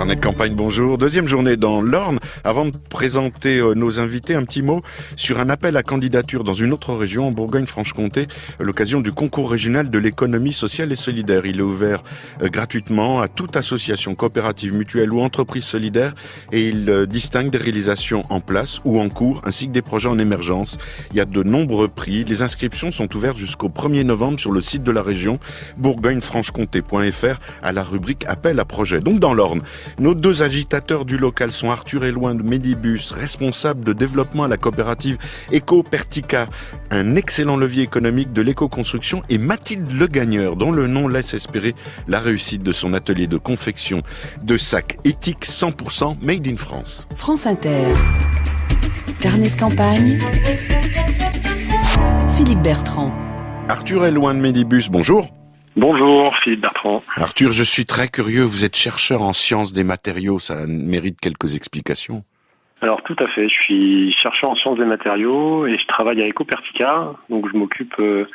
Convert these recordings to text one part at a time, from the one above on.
Carnet de campagne, bonjour. Deuxième journée dans l'Orne. Avant de présenter nos invités, un petit mot sur un appel à candidature dans une autre région, en Bourgogne-Franche-Comté, à l'occasion du concours régional de l'économie sociale et solidaire. Il est ouvert gratuitement à toute association, coopérative, mutuelle ou entreprise solidaire et il distingue des réalisations en place ou en cours ainsi que des projets en émergence. Il y a de nombreux prix. Les inscriptions sont ouvertes jusqu'au 1er novembre sur le site de la région bourgognefranchecomté.fr à la rubrique appel à projet. Donc dans l'Orne, nos deux agitateurs du local sont Arthur Elouin de Medibus, responsable de développement à la coopérative Ecopertica, un excellent levier économique de l'éco-construction, et Mathilde Le Gagneur, dont le nom laisse espérer la réussite de son atelier de confection de sacs éthiques 100% made in France. France Inter. Carnet de campagne. Philippe Bertrand. Arthur Elouin de Medibus, bonjour. Bonjour, Philippe Bertrand. Arthur, je suis très curieux, vous êtes chercheur en sciences des matériaux, ça mérite quelques explications. Alors tout à fait, je suis chercheur en sciences des matériaux et je travaille à Ecopertica, donc je m'occupe de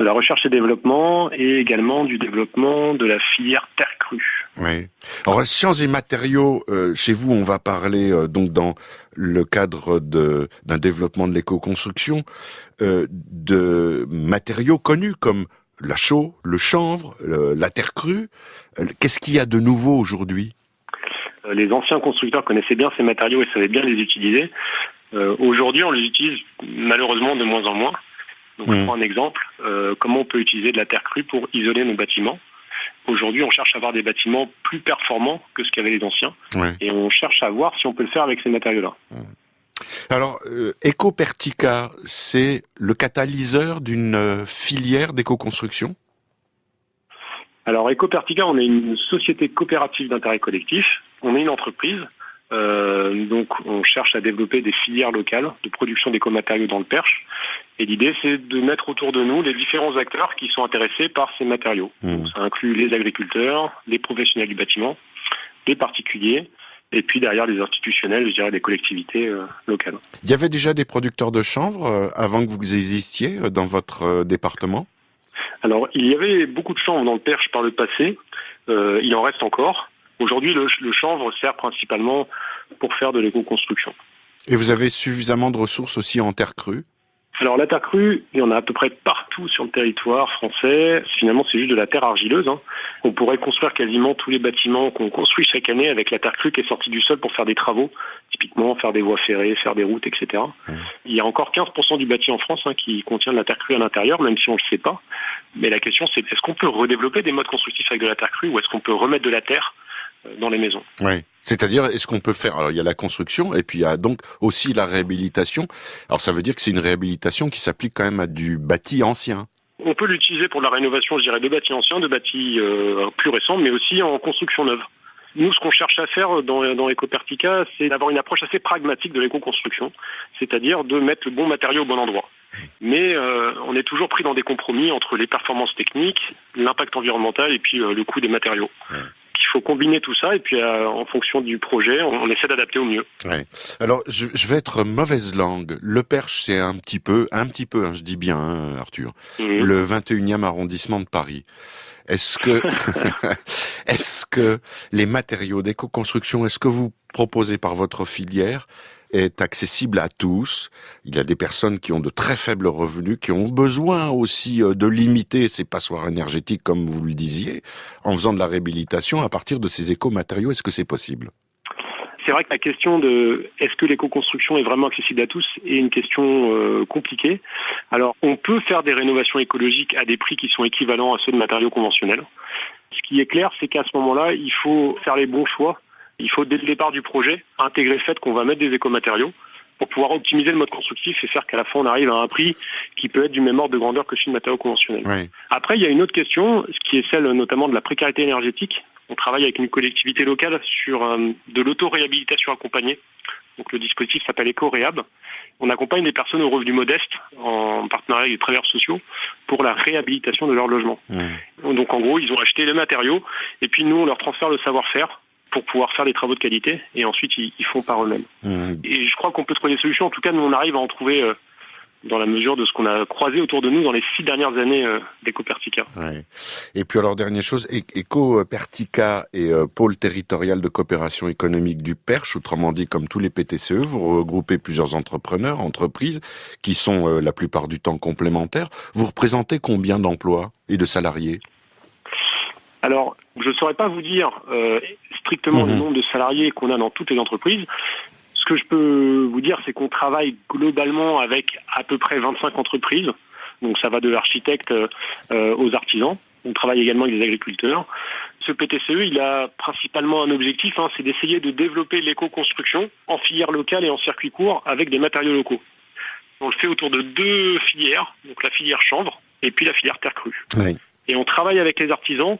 la recherche et développement et également du développement de la filière terre crue. Oui. Alors sciences et matériaux, chez vous on va parler donc dans le cadre d'un développement de l'éco-construction de matériaux connus comme la chaux, le chanvre, la terre crue. Qu'est-ce qu'il y a de nouveau aujourd'hui ? Les anciens constructeurs connaissaient bien ces matériaux et savaient bien les utiliser. Aujourd'hui, on les utilise malheureusement de moins en moins. Donc, je prends un exemple. Comment on peut utiliser de la terre crue pour isoler nos bâtiments ? Aujourd'hui, on cherche à avoir des bâtiments plus performants que ce qu'avaient les anciens. Ouais. Et on cherche à voir si on peut le faire avec ces matériaux-là. Alors, Ecopertica, c'est le catalyseur d'une filière d'éco-construction ? Alors, Ecopertica, on est une société coopérative d'intérêt collectif. On est une entreprise. Donc, on cherche à développer des filières locales de production d'écomatériaux dans le Perche. Et l'idée, c'est de mettre autour de nous les différents acteurs qui sont intéressés par ces matériaux. Donc, ça inclut les agriculteurs, les professionnels du bâtiment, les particuliers, et puis derrière les institutionnels, je dirais des collectivités locales. Il y avait déjà des producteurs de chanvre avant que vous existiez dans votre département ? Alors, il y avait beaucoup de chanvre dans le Perche par le passé. Il en reste encore. Aujourd'hui, le chanvre sert principalement pour faire de l'éco-construction. Et vous avez suffisamment de ressources aussi en terre crue ? Alors, la terre crue, il y en a à peu près partout sur le territoire français. Finalement, c'est juste de la terre argileuse. On pourrait construire quasiment tous les bâtiments qu'on construit chaque année avec la terre crue qui est sortie du sol pour faire des travaux. Typiquement, faire des voies ferrées, faire des routes, etc. Il y a encore 15% du bâti en France qui contient de la terre crue à l'intérieur, même si on ne le sait pas. Mais la question, c'est est-ce qu'on peut redévelopper des modes constructifs avec de la terre crue ou est-ce qu'on peut remettre de la terre dans les maisons ? Oui. C'est-à-dire, est-ce qu'on peut faire... Alors, il y a la construction et puis il y a donc aussi la réhabilitation. Alors, ça veut dire que c'est une réhabilitation qui s'applique quand même à du bâti ancien. On peut l'utiliser pour la rénovation, je dirais, de bâtis anciens, de bâtis plus récents, mais aussi en construction neuve. Nous, ce qu'on cherche à faire dans Ecopertica, c'est d'avoir une approche assez pragmatique de l'éco-construction, c'est-à-dire de mettre le bon matériau au bon endroit. Mais on est toujours pris dans des compromis entre les performances techniques, l'impact environnemental et puis le coût des matériaux. Il faut combiner tout ça et puis en fonction du projet, on essaie d'adapter au mieux. Ouais. Alors, je vais être mauvaise langue. Le Perche, c'est un petit peu, je dis bien, Arthur, le 21e arrondissement de Paris. Est-ce que les matériaux d'éco-construction, est-ce que vous proposez par votre filière est accessible à tous? Il y a des personnes qui ont de très faibles revenus, qui ont besoin aussi de limiter ces passoires énergétiques, comme vous le disiez, en faisant de la réhabilitation à partir de ces éco-matériaux. Est-ce que c'est possible ? C'est vrai que la question de est-ce que l'éco-construction est vraiment accessible à tous est une question compliquée. Alors, on peut faire des rénovations écologiques à des prix qui sont équivalents à ceux de matériaux conventionnels. Ce qui est clair, c'est qu'à ce moment-là, il faut faire les bons choix. Il faut, dès le départ du projet, intégrer le fait qu'on va mettre des écomatériaux pour pouvoir optimiser le mode constructif et faire qu'à la fin, on arrive à un prix qui peut être du même ordre de grandeur que celui de matériaux conventionnels. Oui. Après, il y a une autre question, ce qui est celle notamment de la précarité énergétique. On travaille avec une collectivité locale sur de l'auto-réhabilitation accompagnée. Donc le dispositif s'appelle EcoRéhab. On accompagne des personnes aux revenus modestes en partenariat avec les travailleurs sociaux pour la réhabilitation de leur logement. Donc en gros, ils ont acheté les matériaux et puis nous, on leur transfère le savoir-faire pour pouvoir faire des travaux de qualité et ensuite ils font par eux-mêmes. Et je crois qu'on peut trouver des solutions. En tout cas, nous, on arrive à en trouver dans la mesure de ce qu'on a croisé autour de nous dans les 6 dernières années d'Ecopertica. Ouais. Et puis alors, dernière chose, Ecopertica est pôle territorial de coopération économique du Perche, autrement dit comme tous les PTCE, vous regroupez plusieurs entrepreneurs, entreprises, qui sont la plupart du temps complémentaires. Vous représentez combien d'emplois et de salariés ? Alors, je ne saurais pas vous dire strictement le nombre de salariés qu'on a dans toutes les entreprises. Ce que je peux vous dire, c'est qu'on travaille globalement avec à peu près 25 entreprises. Donc ça va de l'architecte aux artisans. On travaille également avec des agriculteurs. Ce PTCE, il a principalement un objectif, c'est d'essayer de développer l'éco-construction en filière locale et en circuit court avec des matériaux locaux. On le fait autour de 2 filières, donc la filière chanvre et puis la filière terre crue. Oui. Et on travaille avec les artisans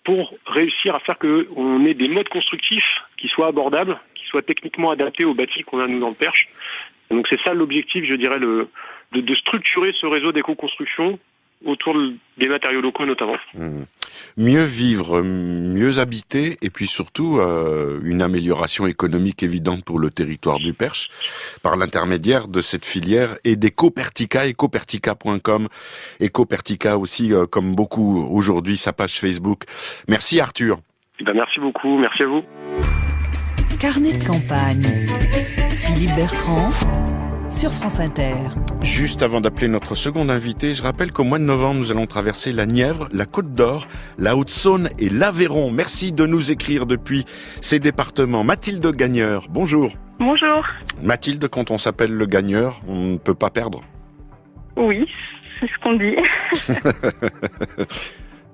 pour réussir à faire qu'on ait des modes constructifs qui soient abordables, qui soient techniquement adaptés aux bâtis qu'on a nous dans le Perche. Et donc c'est ça l'objectif, je dirais, de structurer ce réseau d'éco-construction autour des matériaux locaux notamment. Mieux vivre, mieux habiter, et puis surtout une amélioration économique évidente pour le territoire du Perche par l'intermédiaire de cette filière et d'Ecopertica, ecopertica.com. Ecopertica aussi, comme beaucoup aujourd'hui, sa page Facebook. Merci Arthur. Merci beaucoup, merci à vous. Carnet de campagne. Philippe Bertrand sur France Inter. Juste avant d'appeler notre second invité, je rappelle qu'au mois de novembre, nous allons traverser la Nièvre, la Côte d'Or, la Haute-Saône et l'Aveyron. Merci de nous écrire depuis ces départements. Mathilde Gagneur, bonjour. Bonjour. Mathilde, quand on s'appelle le gagneur, on ne peut pas perdre. Oui, c'est ce qu'on dit.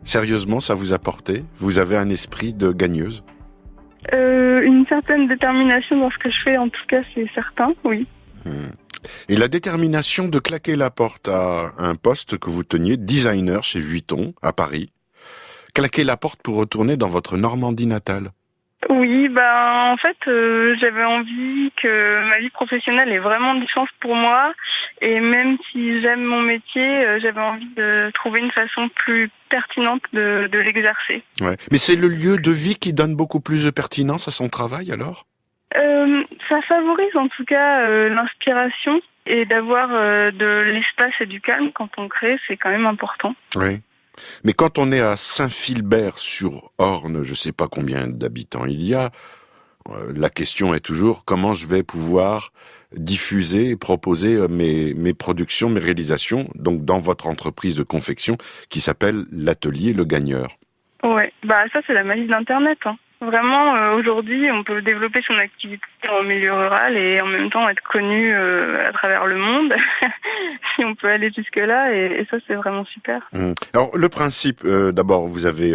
Sérieusement, ça vous a porté ? Vous avez un esprit de gagneuse ? Une certaine détermination dans ce que je fais, en tout cas, c'est certain, oui. Et la détermination de claquer la porte à un poste que vous teniez, designer chez Vuitton, à Paris. Claquer la porte pour retourner dans votre Normandie natale. Oui, en fait, j'avais envie que ma vie professionnelle ait vraiment du sens pour moi. Et même si j'aime mon métier, j'avais envie de trouver une façon plus pertinente de l'exercer. Ouais. Mais c'est le lieu de vie qui donne beaucoup plus de pertinence à son travail, alors ? Ça favorise en tout cas l'inspiration et d'avoir de l'espace et du calme quand on crée, c'est quand même important. Oui. Mais quand on est à Saint-Philbert-sur-Orne, je ne sais pas combien d'habitants il y a, la question est toujours comment je vais pouvoir diffuser et proposer mes productions, mes réalisations, donc dans votre entreprise de confection qui s'appelle l'Atelier Le Gagneur. Ouais, ça c'est la magie d'Internet. Vraiment, aujourd'hui, on peut développer son activité en milieu rural et en même temps être connu à travers le monde, si on peut aller jusque-là, et ça, c'est vraiment super. Alors, le principe, d'abord, vous avez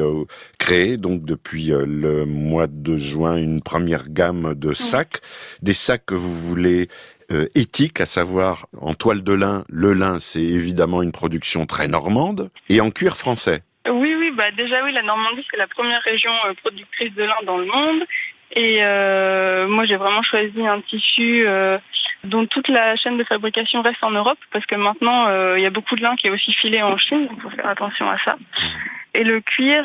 créé, donc depuis le mois de juin, une première gamme de sacs, des sacs que vous voulez éthiques, à savoir en toile de lin. Le lin, c'est évidemment une production très normande, et en cuir français. Oui, déjà la Normandie c'est la première région productrice de lin dans le monde et moi j'ai vraiment choisi un tissu dont toute la chaîne de fabrication reste en Europe parce que maintenant il y a beaucoup de lin qui est aussi filé en Chine, donc il faut faire attention à ça. Et le cuir,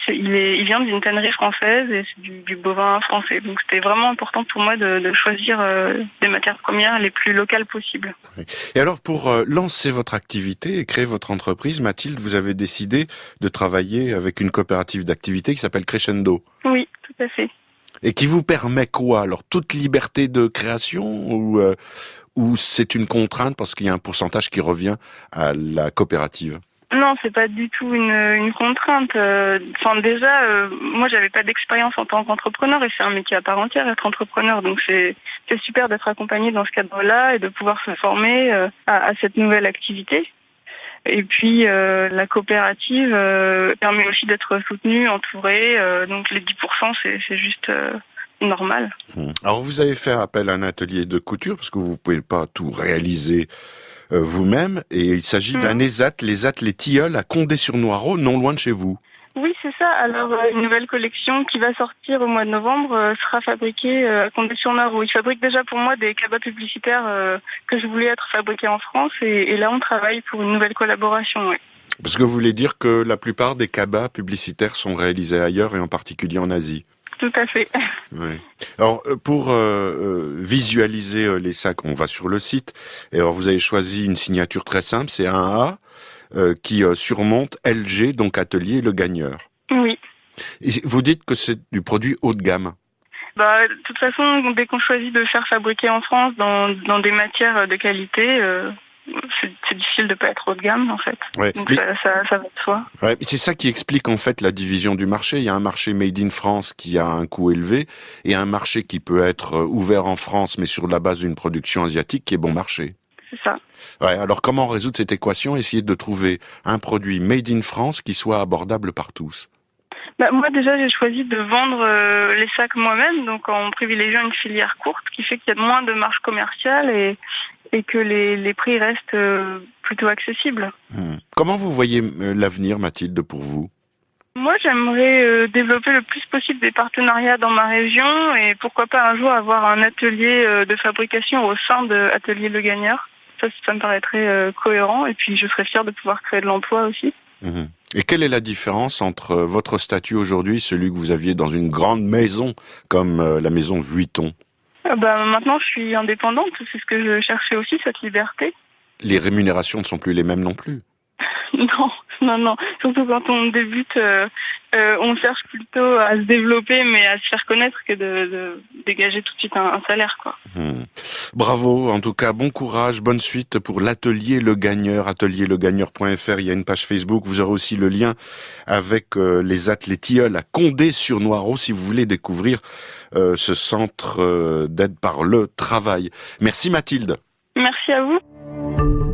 il vient d'une tannerie française et c'est du bovin français. Donc c'était vraiment important pour moi de choisir des matières premières les plus locales possibles. Et alors pour lancer votre activité et créer votre entreprise, Mathilde, vous avez décidé de travailler avec une coopérative d'activité qui s'appelle Crescendo. Oui, tout à fait. Et qui vous permet quoi? Alors toute liberté de création ou c'est une contrainte parce qu'il y a un pourcentage qui revient à la coopérative? Non, c'est pas du tout une contrainte. Moi, j'avais pas d'expérience en tant qu'entrepreneur et c'est un métier à part entière, être entrepreneur. Donc, c'est super d'être accompagné dans ce cadre-là et de pouvoir se former à cette nouvelle activité. Et puis, la coopérative permet aussi d'être soutenue, entourée. Donc, les 10%, c'est juste normal. Alors, vous avez fait appel à un atelier de couture parce que vous pouvez pas tout réaliser vous-même, et il s'agit d'un ESAT, les Tilleuls à Condé-sur-Noireau, non loin de chez vous. Oui, c'est ça. Alors, une nouvelle collection qui va sortir au mois de novembre sera fabriquée à Condé-sur-Noireau. Ils fabriquent déjà pour moi des cabas publicitaires que je voulais être fabriqués en France, et là, on travaille pour une nouvelle collaboration, oui. Parce que vous voulez dire que la plupart des cabas publicitaires sont réalisés ailleurs, et en particulier en Asie. Tout à fait. Oui. Alors, pour visualiser les sacs, on va sur le site. Et alors, vous avez choisi une signature très simple, c'est un A qui surmonte LG, donc Atelier Le Gagneur. Oui. Et vous dites que c'est du produit haut de gamme. De toute façon, dès qu'on choisit de faire fabriquer en France dans des matières de qualité, c'est difficile de pas être haut de gamme en fait. Ouais. Donc ça va de soi. Ouais, c'est ça qui explique en fait la division du marché. Il y a un marché made in France qui a un coût élevé et un marché qui peut être ouvert en France mais sur la base d'une production asiatique qui est bon marché. C'est ça. Ouais, alors comment résoudre cette équation? Essayer de trouver un produit made in France qui soit abordable par tous. Moi déjà j'ai choisi de vendre les sacs moi-même, donc en privilégiant une filière courte qui fait qu'il y a moins de marge commerciale et que les prix restent plutôt accessibles. Comment vous voyez l'avenir, Mathilde, pour vous? Moi j'aimerais développer le plus possible des partenariats dans ma région et pourquoi pas un jour avoir un atelier de fabrication au sein de Atelier Le Gagneur. Ça me paraîtrait cohérent et puis je serais fière de pouvoir créer de l'emploi aussi. Et quelle est la différence entre votre statut aujourd'hui, celui que vous aviez dans une grande maison comme la maison Vuitton? Maintenant, je suis indépendante. C'est ce que je cherchais aussi, cette liberté. Les rémunérations ne sont plus les mêmes non plus. Non. Surtout quand on débute, on cherche plutôt à se développer, mais à se faire connaître que de dégager tout de suite un salaire, quoi. Bravo, en tout cas, bon courage, bonne suite pour l'Atelier Le Gagneur, atelierlegagneur.fr. Il y a une page Facebook. Vous aurez aussi le lien avec les Tilleuls à Condé-sur-Noireau si vous voulez découvrir ce centre d'aide par le travail. Merci Mathilde. Merci à vous.